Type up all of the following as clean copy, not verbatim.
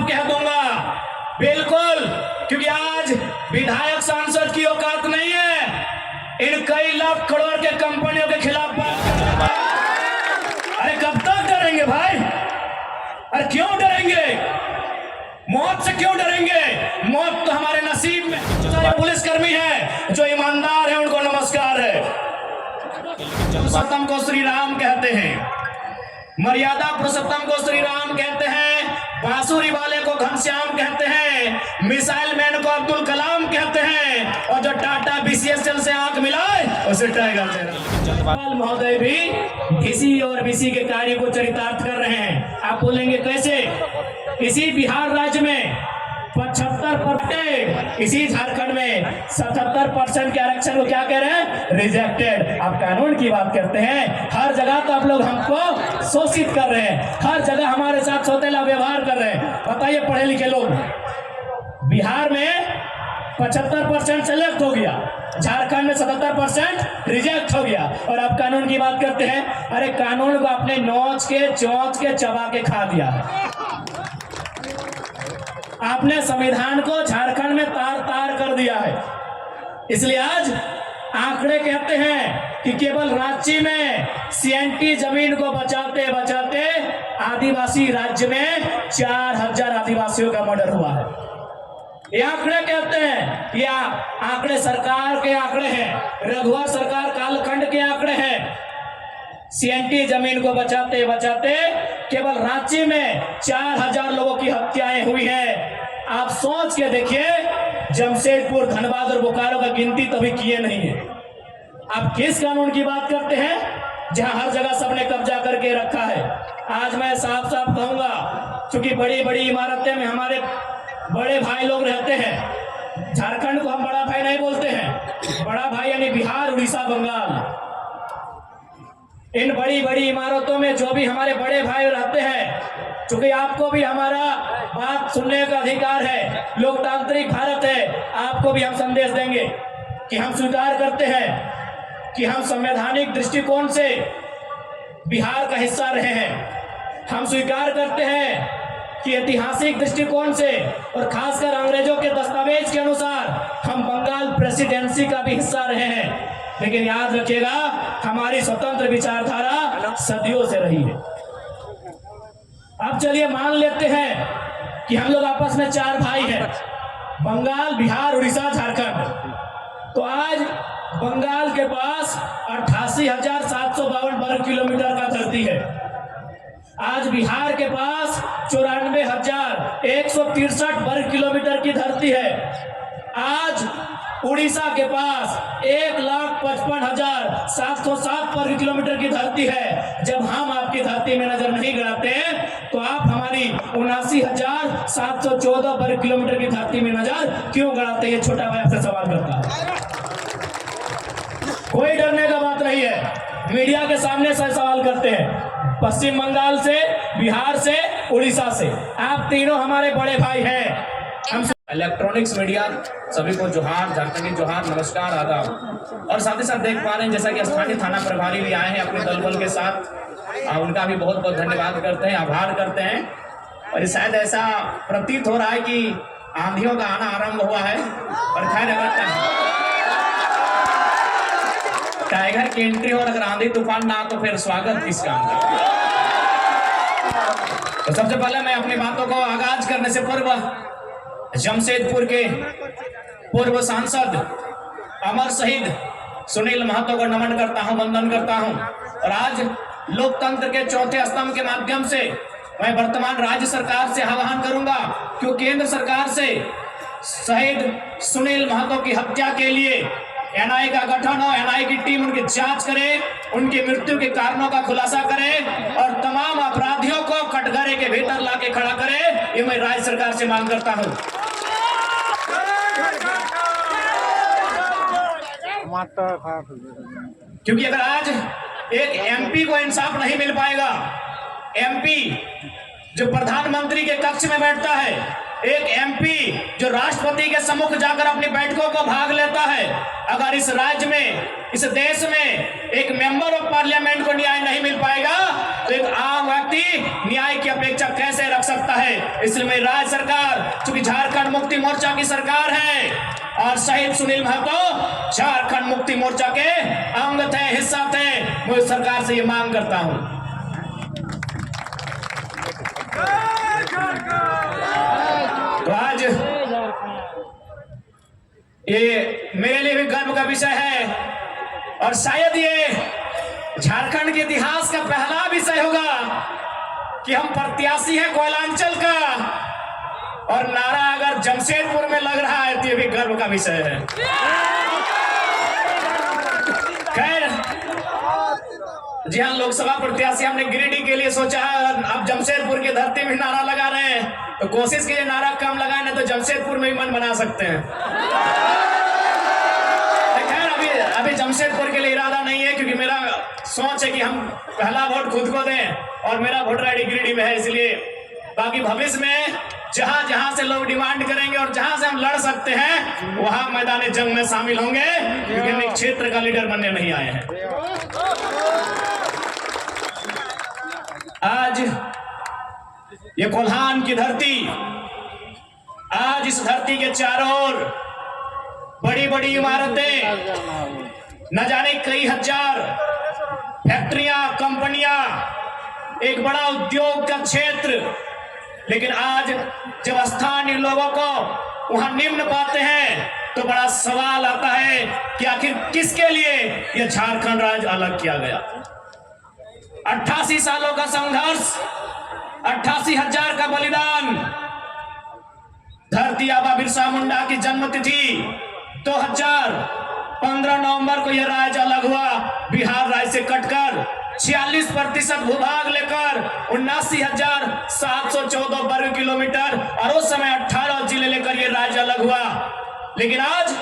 साफ कह दूंगा, बिल्कुल, क्योंकि आज विधायक सांसद की औकात नहीं है इन कई लाख करोड़ के कंपनियों के खिलाफ बात करने। अरे कब तक डरेंगे भाई? अरे क्यों डरेंगे? मौत से क्यों डरेंगे? मौत तो हमारे नसीब में। जो पुलिसकर्मी है, जो ईमानदार है, उनको नमस्कार है। पुरुषोत्तम को श्री राम कहते हैं, मर्यादा पुरुषोत्तम को श्री राम कहते हैं, बांसुरी वाले को घनश्याम कहते हैं, मिसाइल मैन को अब्दुल कलाम कहते हैं, और जो टाटा बीसीएसएल से आंख मिलाए उसे टाइगर दे रहा। महोदय भी किसी और बीसी के कार्य को चरितार्थ कर रहे हैं। आप बोलेंगे कैसे? इसी बिहार राज्य में 75%, इसी झारखंड में 77% के आरक्षण को क्या कह रहे हैं? रिजेक्टेड। आप कानून की बात करते हैं, हर जगह तो आप लोग हमको शोषित कर रहे हैं, हर जगह हमारे साथ सौतेला व्यवहार कर रहे हैं। बताइए, पढ़े लिखे लोग बिहार में 75% सेलेक्ट हो गया, झारखंड में 77% रिजेक्ट हो गया, और आप कानून की बात करते हैं। अरे कानून को आपने नोच के चौंच के चबा के खा दिया है। आपने संविधान को झारखंड में तार तार कर दिया है। इसलिए आज आंकड़े कहते हैं कि केवल रांची में सीएनटी जमीन को बचाते बचाते आदिवासी राज्य में 4000 आदिवासियों का मर्डर हुआ है। ये आंकड़े कहते हैं, या आंकड़े सरकार के आंकड़े हैं, रघुवर सरकार कालखंड के आंकड़े हैं। सीएनटी जमीन को बचाते बचाते केवल रांची में 4000 लोगों की हत्याएं हुई है। आप सोच के देखिए, जमशेदपुर, धनबाद और बोकारो का गिनती तभी किए नहीं है। आप किस कानून की बात करते हैं जहां हर जगह सबने कब्जा करके रखा है? आज मैं साफ साफ कहूंगा, क्योंकि बड़ी बड़ी इमारतें में हमारे बड़े भाई लोग रहते हैं। झारखंड को हम बड़ा भाई नहीं बोलते हैं, बड़ा भाई यानी बिहार, उड़ीसा, बंगाल। इन बड़ी बड़ी इमारतों में जो भी हमारे बड़े भाई रहते हैं, क्योंकि आपको भी हमारा बात सुनने का अधिकार है, लोकतांत्रिक भारत है, आपको भी हम संदेश देंगे कि हम स्वीकार करते हैं कि हम संवैधानिक दृष्टिकोण से बिहार का हिस्सा रहे हैं। हम स्वीकार करते हैं कि ऐतिहासिक दृष्टिकोण से और खासकर अंग्रेजों के दस्तावेज के अनुसार हम बंगाल प्रेसिडेंसी का भी हिस्सा रहे हैं। लेकिन याद रखिएगा, हमारी स्वतंत्र विचारधारा सदियों से रही है। अब चलिए मान लेते हैं कि हम लोग आपस में 4 भाई हैं, बंगाल, बिहार, उड़ीसा, झारखंड। तो आज बंगाल के पास 88,752 वर्ग किलोमीटर का धरती है। आज बिहार के पास 94,163 वर्ग किलोमीटर की धरती है। आज उड़ीसा के पास 1,55,707 वर्ग किलोमीटर की धरती है। जब हम आपकी धरती में नजर नहीं गड़ाते हैं, तो आप हमारी 79,714 वर्ग किलोमीटर की धरती में नजर क्यों गड़ाते हैं? छोटा भाई आपसे सवाल करता है। कोई डरने का बात नहीं है, मीडिया के सामने से सवाल करते हैं। पश्चिम बंगाल से, बिहार से, उड़ीसा से, आप तीनों हमारे बड़े भाई हैं। हम इलेक्ट्रॉनिक्स मीडिया सभी को जोहार, झारखंडी जोहार, नमस्कार, आदाब। और साथ ही साथ देख पा रहे हैं जैसा कि स्थानीय थाना प्रभारी भी आए हैं अपने दल बल के साथ, उनका भी बहुत बहुत धन्यवाद करते हैं, आभार करते हैं। और शायद ऐसा प्रतीत हो रहा है कि आंधियों का आना आरंभ हुआ है। और खैर, अगर टाइगर की एंट्री और अगर आंधी तूफान ना तो फिर स्वागत किस काम का? तो सबसे पहले मैं अपनी बातों को आगाज करने से पूर्व जमशेदपुर के पूर्व सांसद अमर शहीद सुनील महतो को नमन करता हूं, वंदन करता हूं। और आज लोकतंत्र के चौथे स्तंभ के माध्यम से मैं वर्तमान राज्य सरकार से आह्वान करूंगा कि केंद्र सरकार से शहीद सुनील महतो की हत्या के लिए एनआईए का गठन हो, एनआईए की टीम उनकी जांच करे, उनकी मृत्यु के कारणों का खुलासा करे और तमाम अपराधियों को कटघरे के भीतर लाके खड़ा करे। ये मैं राज्य सरकार से मांग करता हूं। क्योंकि अगर आज एक एमपी को इंसाफ नहीं मिल पाएगा, एमपी जो प्रधानमंत्री के कक्ष में बैठता है, एक एमपी जो राष्ट्रपति के सम्मुख जाकर अपनी बैठकों को भाग लेता है, अगर इस राज्य में, इस देश में एक मेंबर ऑफ पार्लियामेंट को न्याय नहीं मिल पाएगा तो एक आम व्यक्ति न्याय की अपेक्षा कैसे रख सकता है। इसलिए मेरी राज्य सरकार, चूंकि झारखंड मुक्ति मोर्चा की सरकार है और शहीद सुनील महतो झारखंड मुक्ति मोर्चा के अंग थे, हिस्सा थे, मैं सरकार से ये मांग करता हूं। तो आज ये मेरे लिए भी गर्व का विषय है और शायद ये झारखंड के इतिहास का पहला विषय होगा कि हम प्रत्याशी हैं कोयलांचल का और नारा अगर जमशेदपुर में लग रहा है तो ये भी गर्व का विषय है। खैर, जी हाँ, लोकसभा प्रत्याशी हमने गिरिडीह के लिए सोचा है, अब जमशेदपुर की धरती में नारा लगा रहे हैं तो कोशिश कीजिए नारा कम लगाए, तो जमशेदपुर में ही मन बना सकते हैं। खैर, अभी जमशेदपुर के लिए इरादा नहीं है, क्योंकि मेरा सोच है कि हम पहला वोट खुद को दें और मेरा वोटर आईडी गिरिडीह में है। इसलिए बाकी भविष्य में जहां जहां से लोग डिमांड करेंगे और जहां से हम लड़ सकते हैं वहां मैदान जंग में शामिल होंगे, क्योंकि हम एक क्षेत्र का लीडर बनने नहीं आए हैं। आज ये कोल्हान की धरती, आज इस धरती के चारों ओर बड़ी बड़ी इमारतें, न जाने कई हजार फैक्ट्रियां, कंपनियां, एक बड़ा उद्योग का क्षेत्र, लेकिन आज जब स्थानीय लोगों को वहां निम्न पाते हैं तो बड़ा सवाल आता है कि आखिर किसके लिए यह झारखंड राज्य अलग किया गया। 88 सालों का संघर्ष, 88,000 का बलिदान, धरती आबा बिरसा मुंडा की जन्मतिथि 2015 नवंबर को यह राज्य अलग हुआ, बिहार राज्य से कटकर 46% भूभाग लेकर 79,714 वर्ग किलोमीटर और उस समय 18 जिले लेकर यह राज्य अलग हुआ। लेकिन आज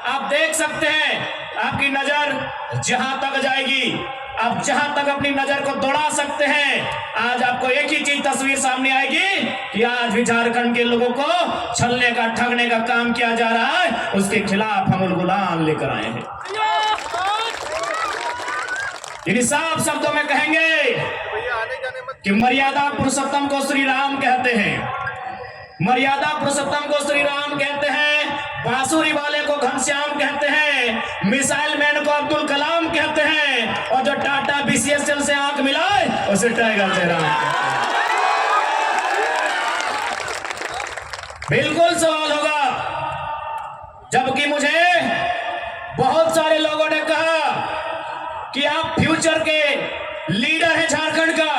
आप देख सकते हैं, आपकी नजर जहां तक जाएगी, आप जहां तक अपनी नजर को दौड़ा सकते हैं, आज आपको एक ही चीज तस्वीर सामने आएगी कि आज भी झारखंड के लोगों को छलने का, ठगने का काम किया जा रहा है, उसके खिलाफ हम गुलाम लेकर आए हैं। यदि साफ शब्दों में कहेंगे कि मर्यादा पुरुषोत्तम को श्री राम कहते हैं, मर्यादा पुरुषोत्तम को श्री राम कहते हैं, बांसुरी वाले को घनश्याम कहते हैं, मिसाइल मैन को अब्दुल कलाम कहते हैं, और जो टाटा बीसीएसएल से आंख मिलाए उसे टाइगर जयराम। बिल्कुल सवाल होगा, जबकि मुझे बहुत सारे लोगों ने कहा कि आप फ्यूचर के लीडर हैं झारखंड का,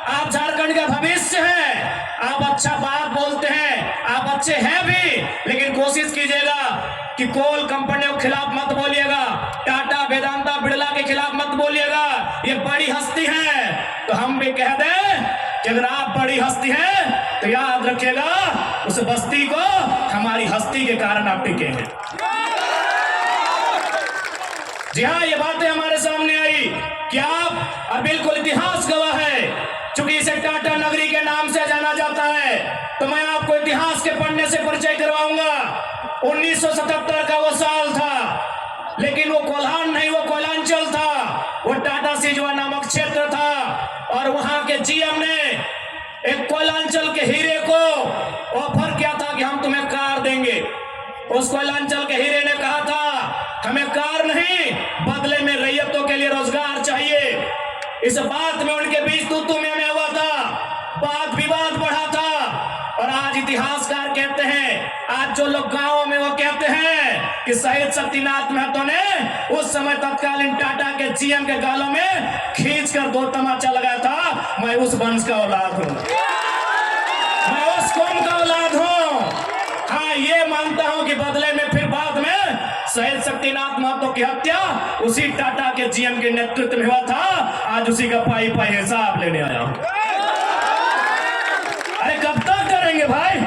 आप झारखंड का भविष्य हैं, आप अच्छा बात बोलते हैं, आप अच्छे हैं भी, लेकिन कोशिश कीजिएगा कि कोल कंपनियों के खिलाफ मत बोलिएगा, टाटा, वेदांता, बिड़ला के खिलाफ मत बोलिएगा, ये बड़ी हस्ती है। तो हम भी कह दें कि अगर आप बड़ी हस्ती हैं तो याद रखिएगा उस बस्ती को हमारी हस्ती के कारण आप टिके हैं। जी हाँ, ये बातें हमारे सामने आई कि आप, और बिल्कुल इतिहास गवाह है, चूंकि इसे टाटा नगरी के नाम से जाना जाता है, तो मैं आपको इतिहास के पन्ने से परिचय करवाऊंगा। 1977 का वो साल था, लेकिन वो कोल्हान नहीं, वो कोयलांचल था, वो टाटा सिजवा नामक क्षेत्र था, और वहां के जीएम ने एक कोयलांचल के हीरे को ऑफर किया था कि हम तुम्हें कार देंगे। उस कोयलांचल के हीरे ने कहा था हमें कार नहीं, बदले में रैयतों के लिए रोजगार चाहिए। इस बात में उनके बीच तू में हुआ था, बात विवाद बढ़ा था, और आज इतिहासकार कहते हैं, आज जो लोग गांवों में वो कहते हैं कि शहीद शक्तिनाथ महतो ने उस समय तत्कालीन टाटा के जीएम के गालों में खींचकर 2 तमाचा लगाया था। मैं उस वंश का औलाद हूं, मैं उस कौम का औलाद हूं। हाँ, ये मानता हूं कि बदले में फिर बाद में शहीद शक्तिनाथ महतो की हत्या उसी टाटा के जीएम के नेतृत्व में हुआ था। आज उसी का पाई पाई हिसाब लेने आया हूं। अरे कब तक डरेंगे भाई?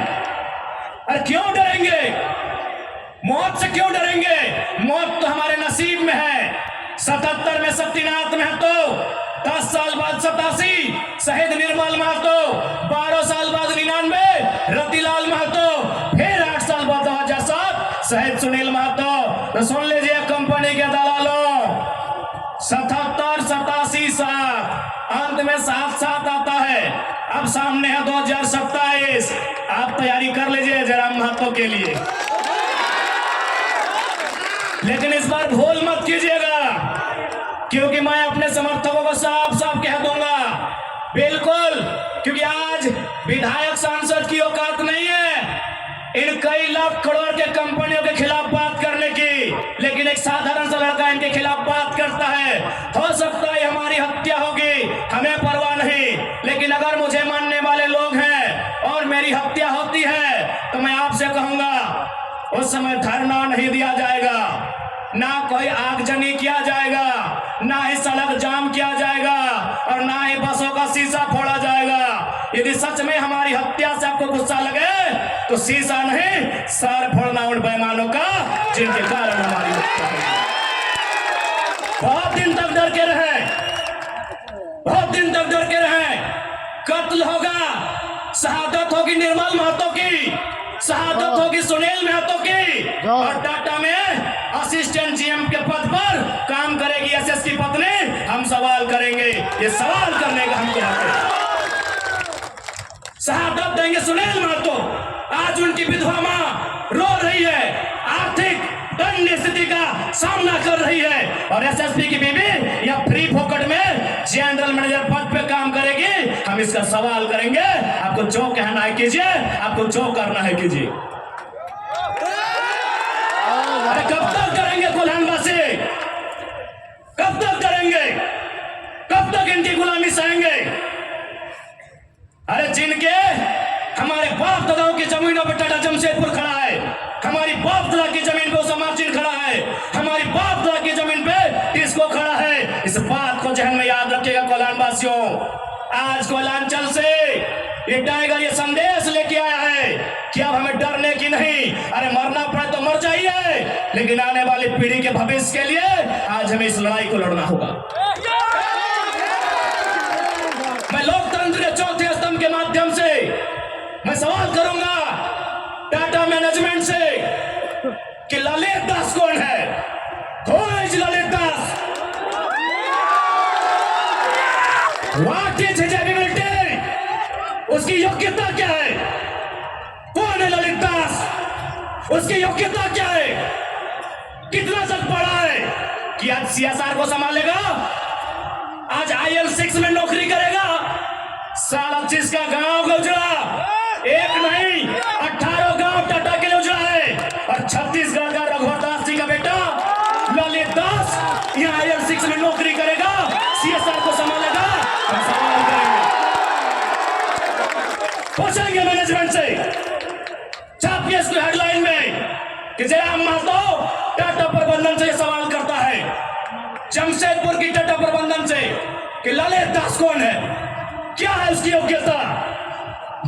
अरे क्यों डरेंगे? मौत से क्यों डरेंगे? मौत तो हमारे नसीब में है। 77 में शक्तिनाथ महतो, 10 साल बाद 87 शहीद निर्मल महतो, 12 साल बाद 99 रतिलाल महतो, फिर 8 साल बाद 2007 शहीद सुनील महतो। तो सुन लीजिए कंपनी के दलालों, 77, 87, 7 अंत में साथ साथ आता है। अब सामने है 2027, आप तैयारी कर लीजिए जयराम महतो के लिए। लेकिन इस बार भूल मत कीजिएगा, क्योंकि मैं अपने समर्थकों को साफ साफ कह दूंगा, बिल्कुल, क्योंकि आज विधायक सांसद की औकात नहीं है इन कई लाख करोड़ के कंपनियों के खिलाफ बात करने की, लेकिन एक साधारण सा लड़का इनके खिलाफ बात करता है। हो सकता है हमारी हत्या होगी, हमें परवाह नहीं, लेकिन अगर मुझे मानने वाले लोग हैं और मेरी हत्या होती है तो मैं आपसे कहूंगा उस समय धरना नहीं दिया जाएगा, ना कोई आगजनी किया जाएगा, ना ही सड़क जाम किया जाएगा और ना ही बसों का शीशा फोड़ा जाएगा। यदि सच में हमारी हत्या से आपको गुस्सा लगे तो शीशा नहीं, सर फोड़ना उन बेईमानों का जिनके कारण हमारी हत्या हुई। बहुत दिन तक डर के रहे, बहुत दिन तक डर के रहे। कत्ल होगा, शहादत होगी निर्मल महतो की, शहादत होगी सुनील महतो की, और टाटा में असिस्टेंट जीएम के पद पर काम करेगी एसएस की पत्नी। हम सवाल करेंगे, ये सवाल करने का हमको हक है। शहादत देंगे सुनील महतो। आज उनकी विधवा मां रो रही है, आर्थिक दयनीय स्थिति का सामना कर रही है, और एसएसपी की बीवी या फ्री फोकट में जनरल मैनेजर पद पे काम करेगी। हम इसका सवाल करेंगे। आपको जो कहना है कीजिए, आपको जो करना है कीजिए। अरे कब तक करेंगे कोल्हानवासी, कब तक करेंगे, कब तक इनकी गुलामी सहेंगे? अरे जिनके हमारे बाप दादाओं की जमीनों पे टाटा जमशेदपुर खड़ा है, हमारी बाप दादा की जमीन पे ओसामार्जिन खड़ा है, हमारी बाप दादा की जमीन पे टिस्को खड़ा है। इस बात को जहन में याद रखिएगा कोल्हान वासियों। आज कोल्हांचल से ये टाइगर ये संदेश लेके आया है कि अब हमें डरने की नहीं, अरे मरना पड़े तो मर जाइए, लेकिन आने वाली पीढ़ी के भविष्य के लिए आज हमें इस लड़ाई को लड़ना होगा। मैं लोकतंत्र के चौथे स्तंभ के माध्यम से मैं सवाल करूंगा टाटा मैनेजमेंट से कि ललित दास कौन है? Who is Lalit Das? What is his ability? उसकी योग्यता क्या है? कौन है ललित दास? उसकी योग्यता क्या है? कितना तक पढ़ा है कि आज सीएसआर को संभालेगा, आज IL6 में नौकरी करेगा? 37 का गांव का उजड़ा, एक नहीं 18 गांव टाटा के लिए उजड़ा है, और छत्तीसगढ़ का रघुवर दास जी का बेटा ललित दास यहाँ IL6 में नौकरी करेगा, सीएसआर को संभालेगा। हम सवाल करेंगे, पूछेंगे मैनेजमेंट से, छापिए इसको हेडलाइन में कि जयराम महतो टाटा प्रबंधन से सवाल करता है, जमशेदपुर की टाटा प्रबंधन से कि ललित दास कौन है, क्या है उसकी योग्यता?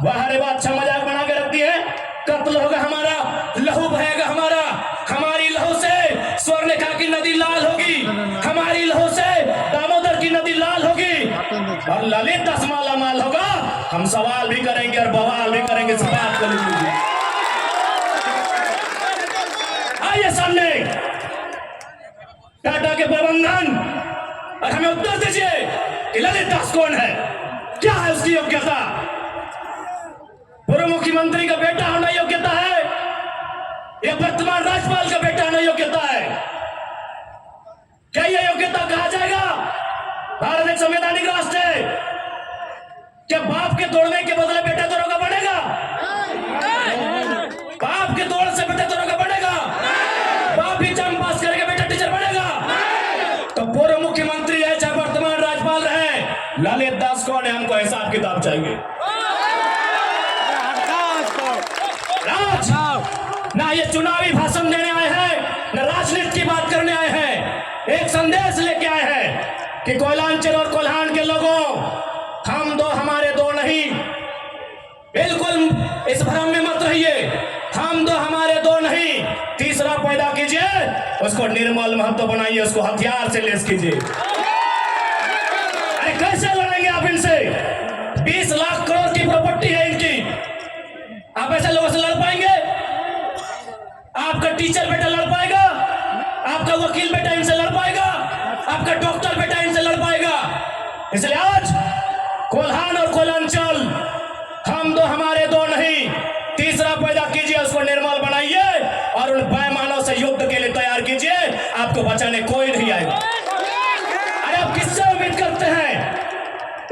बाहर बात अच्छा मजाक बना के रखती है। कत्ल होगा हमारा, लहू बहेगा हमारा, हमारी लहू से स्वर्णरेखा की नदी लाल होगी, हमारी लहू से दामोदर की नदी लाल होगी, और ललित दास माला माल होगा। हम सवाल भी करेंगे और बवाल भी करेंगे। इस बात को लिख लीजिए, आइए सामने टाटा के प्रबंधन, और हमें उत्तर दीजिए कि ललित दास कौन है, क्या है उसकी योग्यता? पूर्व मुख्यमंत्री का बेटा होना योग्यता है या वर्तमान राज्यपाल का बेटा होना योग्यता है? क्या यह योग्यता कहा जाएगा? भारत एक संवैधानिक राष्ट्र है, क्या बाप के तोड़ने के बदले बेटा दरोगा बनेगा? बाप के तोड़ से बेटा दरोगा बनेगा? बाप ही एग्जाम पास करके बेटा टीचर बनेगा? तो पूर्व मुख्यमंत्री है चाहे वर्तमान राज्यपाल रहे, ललित दास कौन है? हमको हिसाब किताब चाहिए। ना ये चुनावी भाषण देने आए हैं, ना राजनीति की बात करने आए हैं। एक संदेश लेके आए हैं कि कोयलांचल और कोल्हान के लोगों, हम दो हमारे दो नहीं, बिल्कुल इस भ्रम में मत रहिए। हम दो हमारे दो नहीं, तीसरा पैदा कीजिए, उसको निर्मल महतो बनाइए, उसको हथियार से लेस कीजिए। अरे कैसे लड़ेंगे आप इनसे? 20 लाख करोड़ की प्रॉपर्टी है इनकी, आप ऐसे लोगों से लड़ पाएंगे? आपका टीचर बेटा लड़ पाएगा? आपका वकील बेटा इनसे लड़ पाएगा? आपका डॉक्टर बेटा इनसे लड़ पाएगा? इसलिए आज कोल्हान और कोलांचल हम दो हमारे दो नहीं, तीसरा पैदा कीजिए, उसको निर्मल बनाइए और उन बेईमानों से युद्ध के लिए तैयार कीजिए। आपको बचाने कोई नहीं आएगा। अरे आप किससे उम्मीद करते हैं?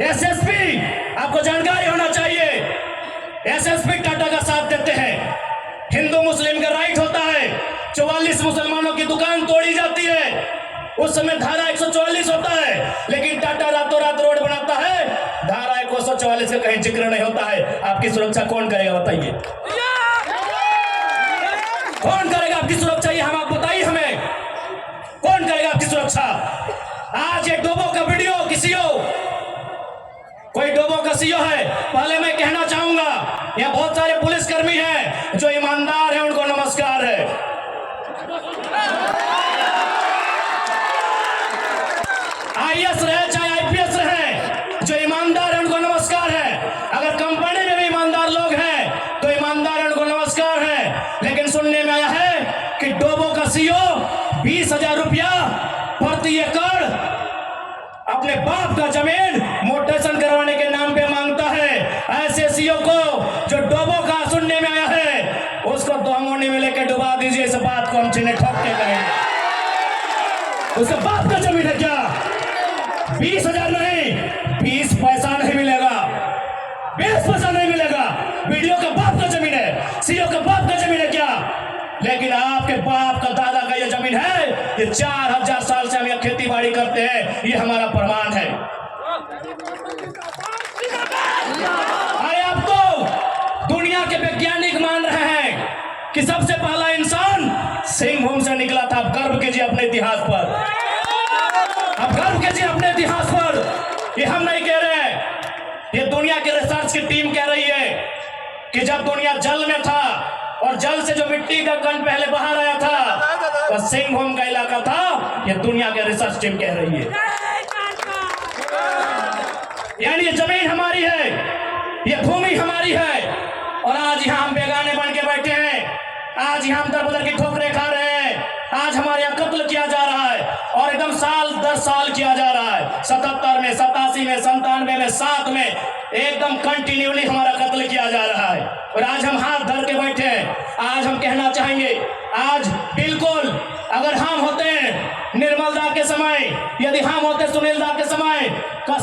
एसएसपी, आपको जानकारी होना चाहिए, एसएसपी टाटा का साथ देते हैं। हिंदू मुस्लिम का राइट होता है, 44 मुसलमानों की दुकान तोड़ी जाती है, उस समय धारा 144 होता है, लेकिन टाटा रातों रात रोड बनाता है, धारा 144 का कहीं जिक्र नहीं होता है। आपकी सुरक्षा कौन करेगा बताइए? कौन करेगा आपकी सुरक्षा? ये हम आप बताइए हमें, कौन करेगा आपकी सुरक्षा? आज एक डोबो का वीडियो किसी हो, कोई डोबो का सीओ है। पहले मैं कहना चाहूंगा, यहाँ बहुत सारे पुलिसकर्मी हैं जो ईमानदार हैं, उनको नमस्कार है। आईएएस रहे चाहे आईपीएस रहे, जो ईमानदार है उनको नमस्कार है। अगर कंपनी में भी ईमानदार लोग हैं तो ईमानदार है, उनको नमस्कार है। लेकिन सुनने में आया है कि डोबो का सीओ 20,000 रुपया प्रति एकड़ अपने बाप का जमीन मोटेशन करवाने के नाम पे मांगता है। ऐसे सीओ को जो डोबो का सुनने में आया है, उसको दोमोनी में लेकर डुबा दीजिए। इस बात को हम चिन्ह ठोक के करेंगे। उसका बाप का जमीन है क्या? 20,000 नहीं, 20 पैसा नहीं मिलेगा, 20 पैसा नहीं मिलेगा। वीडियो का बाप का जमीन है, सीओ का बाप का जमीन है क्या? लेकिन आपके बाप का दादा का ये जमीन है, ये 4000 साल से हम यहाँ खेती बाड़ी करते हैं, ये हमारा प्रमाण है। अरे आप तो दुनिया के वैज्ञानिक मान रहे हैं कि सबसे पहला इंसान सिंहभूम से निकला था। आप गर्व कीजिए अपने इतिहास पर, आप गर्व कीजिए अपने इतिहास पर। ये हम नहीं कह रहे हैं, ये दुनिया के रिसर्च की टीम कह रही है कि जब दुनिया जल में था और जल से जो मिट्टी का कण पहले बाहर आया था, तो सिंहभूम का इलाका था। ये दुनिया के रिसर्च टीम कह रही है। यानी ये जमीन हमारी है, ये भूमि हमारी है, और आज यहाँ हम बेगाने बन के बैठे हैं। आज यहाँ हम दर बदर की ठोकरें खा रहे हैं। आज हमारे यहाँ कत्ल किया जा रहा है, और एकदम साल 10 साल किया जा रहा है। 77 में, 87 में, 97 में, 7 में एकदम कंटिन्यूली हमारा कत्ल किया जा रहा है। और आज हम हाथ धर के बैठे हैं। आज हम कहना चाहेंगे, आज बिल्कुल अगर हम होते निर्मल दा के समय, यदि हम होते सुनील दा के समय का